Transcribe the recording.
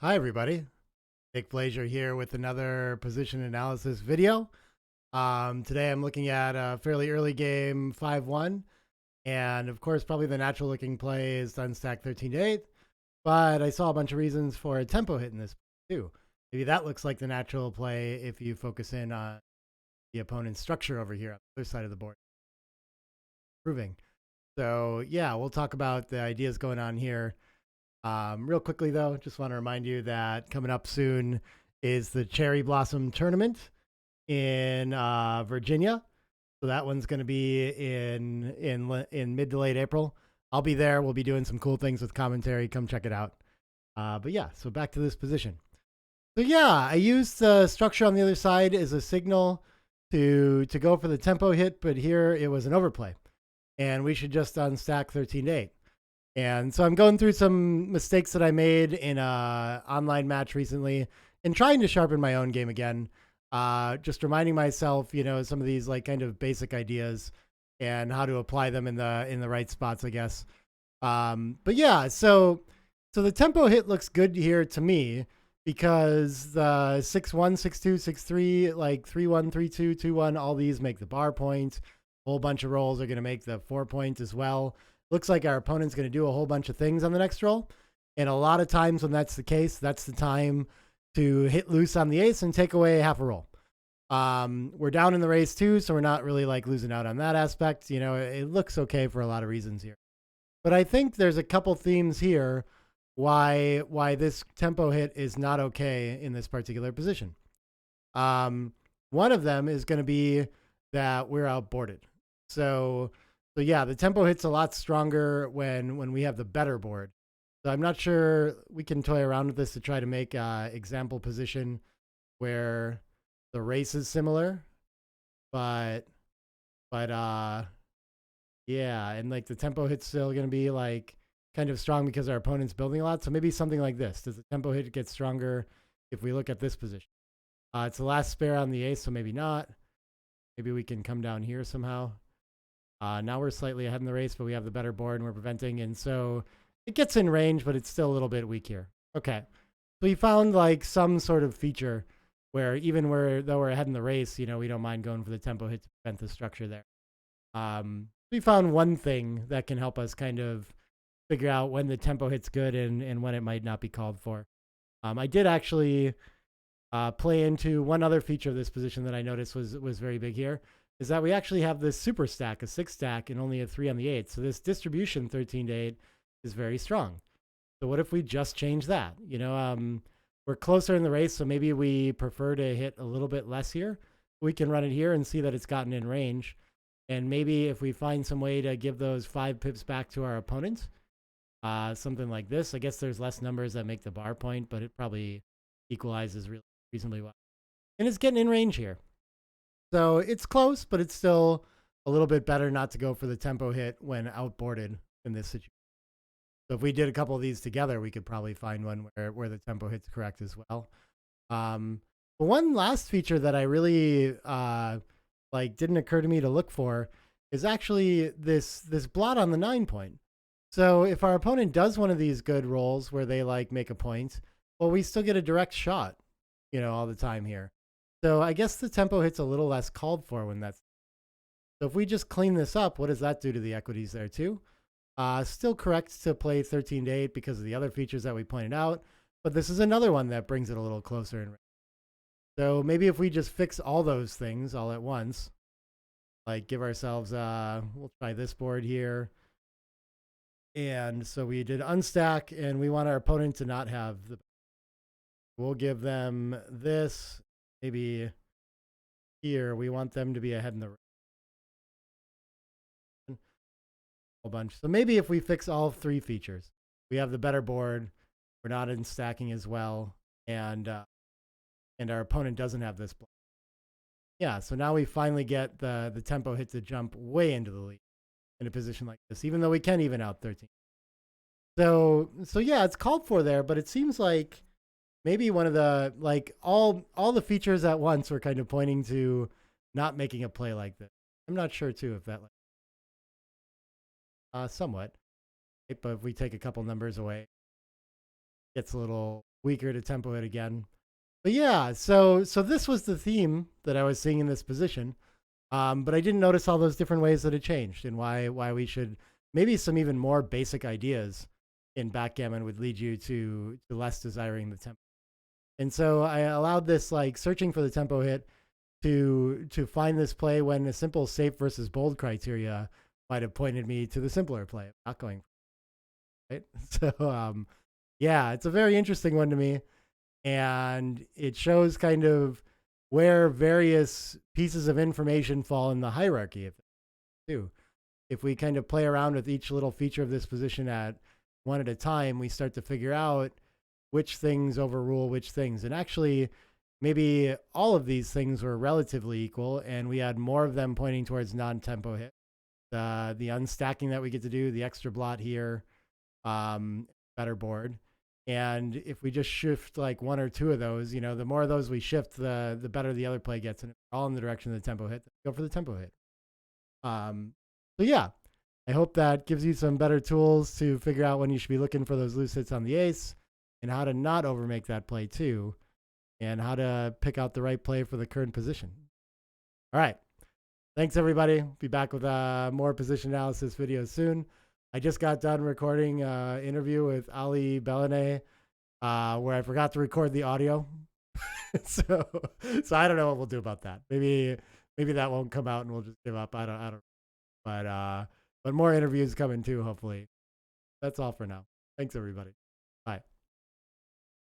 Hi, everybody. Nick Blazier here with another position analysis video. Today I'm looking at a fairly early game 5-1. And of course, probably the natural looking play is to unstack 13 to 8. But I saw a bunch of reasons for a tempo hit in this too. Maybe that looks like the natural play if you focus in on the opponent's structure over here on the other side of the board. Proving. So, yeah, we'll talk about the ideas going on here. Real quickly, though, just want to remind you that coming up soon is the Cherry Blossom Tournament in Virginia. So that one's going to be in mid to late April. I'll be there. We'll be doing some cool things with commentary. Come check it out. But yeah, so back to this position. So yeah, I used the structure on the other side as a signal to go for the tempo hit, but here it was an overplay, and we should just unstack 13 to 8. And so I'm going through some mistakes that I made in a online match recently and trying to sharpen my own game again. Just reminding myself, some of these like kind of basic ideas and how to apply them in the right spots, I guess. But yeah, so the tempo hit looks good here to me because the 6-1, 6-2, 6-3, like 3-1, 3-2, 2-1, all these make the bar point. A whole bunch of rolls are going to make the 4 point as well. Looks like our opponent's going to do a whole bunch of things on the next roll. And a lot of times when that's the case, that's the time to hit loose on the ace and take away half a roll. We're down in the race too, so we're not really like losing out on that aspect. It looks okay for a lot of reasons here. But I think there's a couple themes here why this tempo hit is not okay in this particular position. One of them is going to be that we're outboarded. So yeah, the tempo hit's a lot stronger when we have the better board. So I'm not sure we can toy around with this to try to make example position where the race is similar, but yeah, and like the tempo hit's still gonna be like kind of strong because our opponent's building a lot. So maybe something like this. Does the tempo hit get stronger if we look at this position? It's the last spare on the ace, so maybe not. Maybe we can come down here somehow. Now we're slightly ahead in the race, but we have the better board and we're preventing. And so it gets in range, but it's still a little bit weak here. Okay. So we found like some sort of feature where even though we're ahead in the race, we don't mind going for the tempo hit to prevent the structure there. We found one thing that can help us kind of figure out when the tempo hit's good and when it might not be called for. I did actually play into one other feature of this position that I noticed was very big here. Is that we actually have this super stack, a 6 stack, and only a 3 on the 8. So this distribution 13 to 8 is very strong. So what if we just change that? We're closer in the race, so maybe we prefer to hit a little bit less here. We can run it here and see that it's gotten in range. And maybe if we find some way to give those 5 pips back to our opponent, something like this. I guess there's less numbers that make the bar point, but it probably equalizes reasonably well. And it's getting in range here. So it's close, but it's still a little bit better not to go for the tempo hit when outboarded in this situation. So if we did a couple of these together, we could probably find one where the tempo hit's correct as well. But one last feature that I really didn't occur to me to look for is actually this blot on the 9 point. So if our opponent does one of these good rolls where they like make a point, well, we still get a direct shot, all the time here. So I guess the tempo hit's a little less called for when that's. So if we just clean this up, what does that do to the equities there too? Still correct to play 13 to 8 because of the other features that we pointed out, but this is another one that brings it a little closer in range. So maybe if we just fix all those things all at once, like give ourselves, we'll try this board here. And so we did unstack and we want our opponent to not have the, we'll give them this. Maybe here we want them to be ahead in the whole bunch. So maybe if we fix all 3 features, we have the better board, we're not in stacking as well, and our opponent doesn't have this block. Yeah, so now we finally get the tempo hit to jump way into the lead in a position like this, even though we can even out 13. So yeah, it's called for there, but it seems like maybe one of the all the features at once were kind of pointing to not making a play like this. I'm not sure too if that somewhat, but if we take a couple numbers away, it gets a little weaker to tempo hit again. But yeah, so this was the theme that I was seeing in this position. But I didn't notice all those different ways that it changed and why we should maybe some even more basic ideas in backgammon would lead you to less desiring the tempo. And so I allowed this like searching for the tempo hit to find this play when a simple safe versus bold criteria might have pointed me to the simpler play. Not going right. So yeah, it's a very interesting one to me, and it shows kind of where various pieces of information fall in the hierarchy of it too. If we kind of play around with each little feature of this position at one at a time, we start to figure out which things overrule which things. And actually, maybe all of these things were relatively equal, and we had more of them pointing towards non-tempo hit. The unstacking that we get to do, the extra blot here, better board. And if we just shift like one or two of those, the more of those we shift, the better the other play gets, and all in the direction of the tempo hit. Go for the tempo hit. So yeah, I hope that gives you some better tools to figure out when you should be looking for those loose hits on the ace, and how to not overmake that play too, and how to pick out the right play for the current position. All right. Thanks, everybody. Be back with more position analysis videos soon. I just got done recording an interview with Ali Bellanet, where I forgot to record the audio. so I don't know what we'll do about that. Maybe that won't come out and we'll just give up. I don't. But more interviews coming too, hopefully. That's all for now. Thanks, everybody.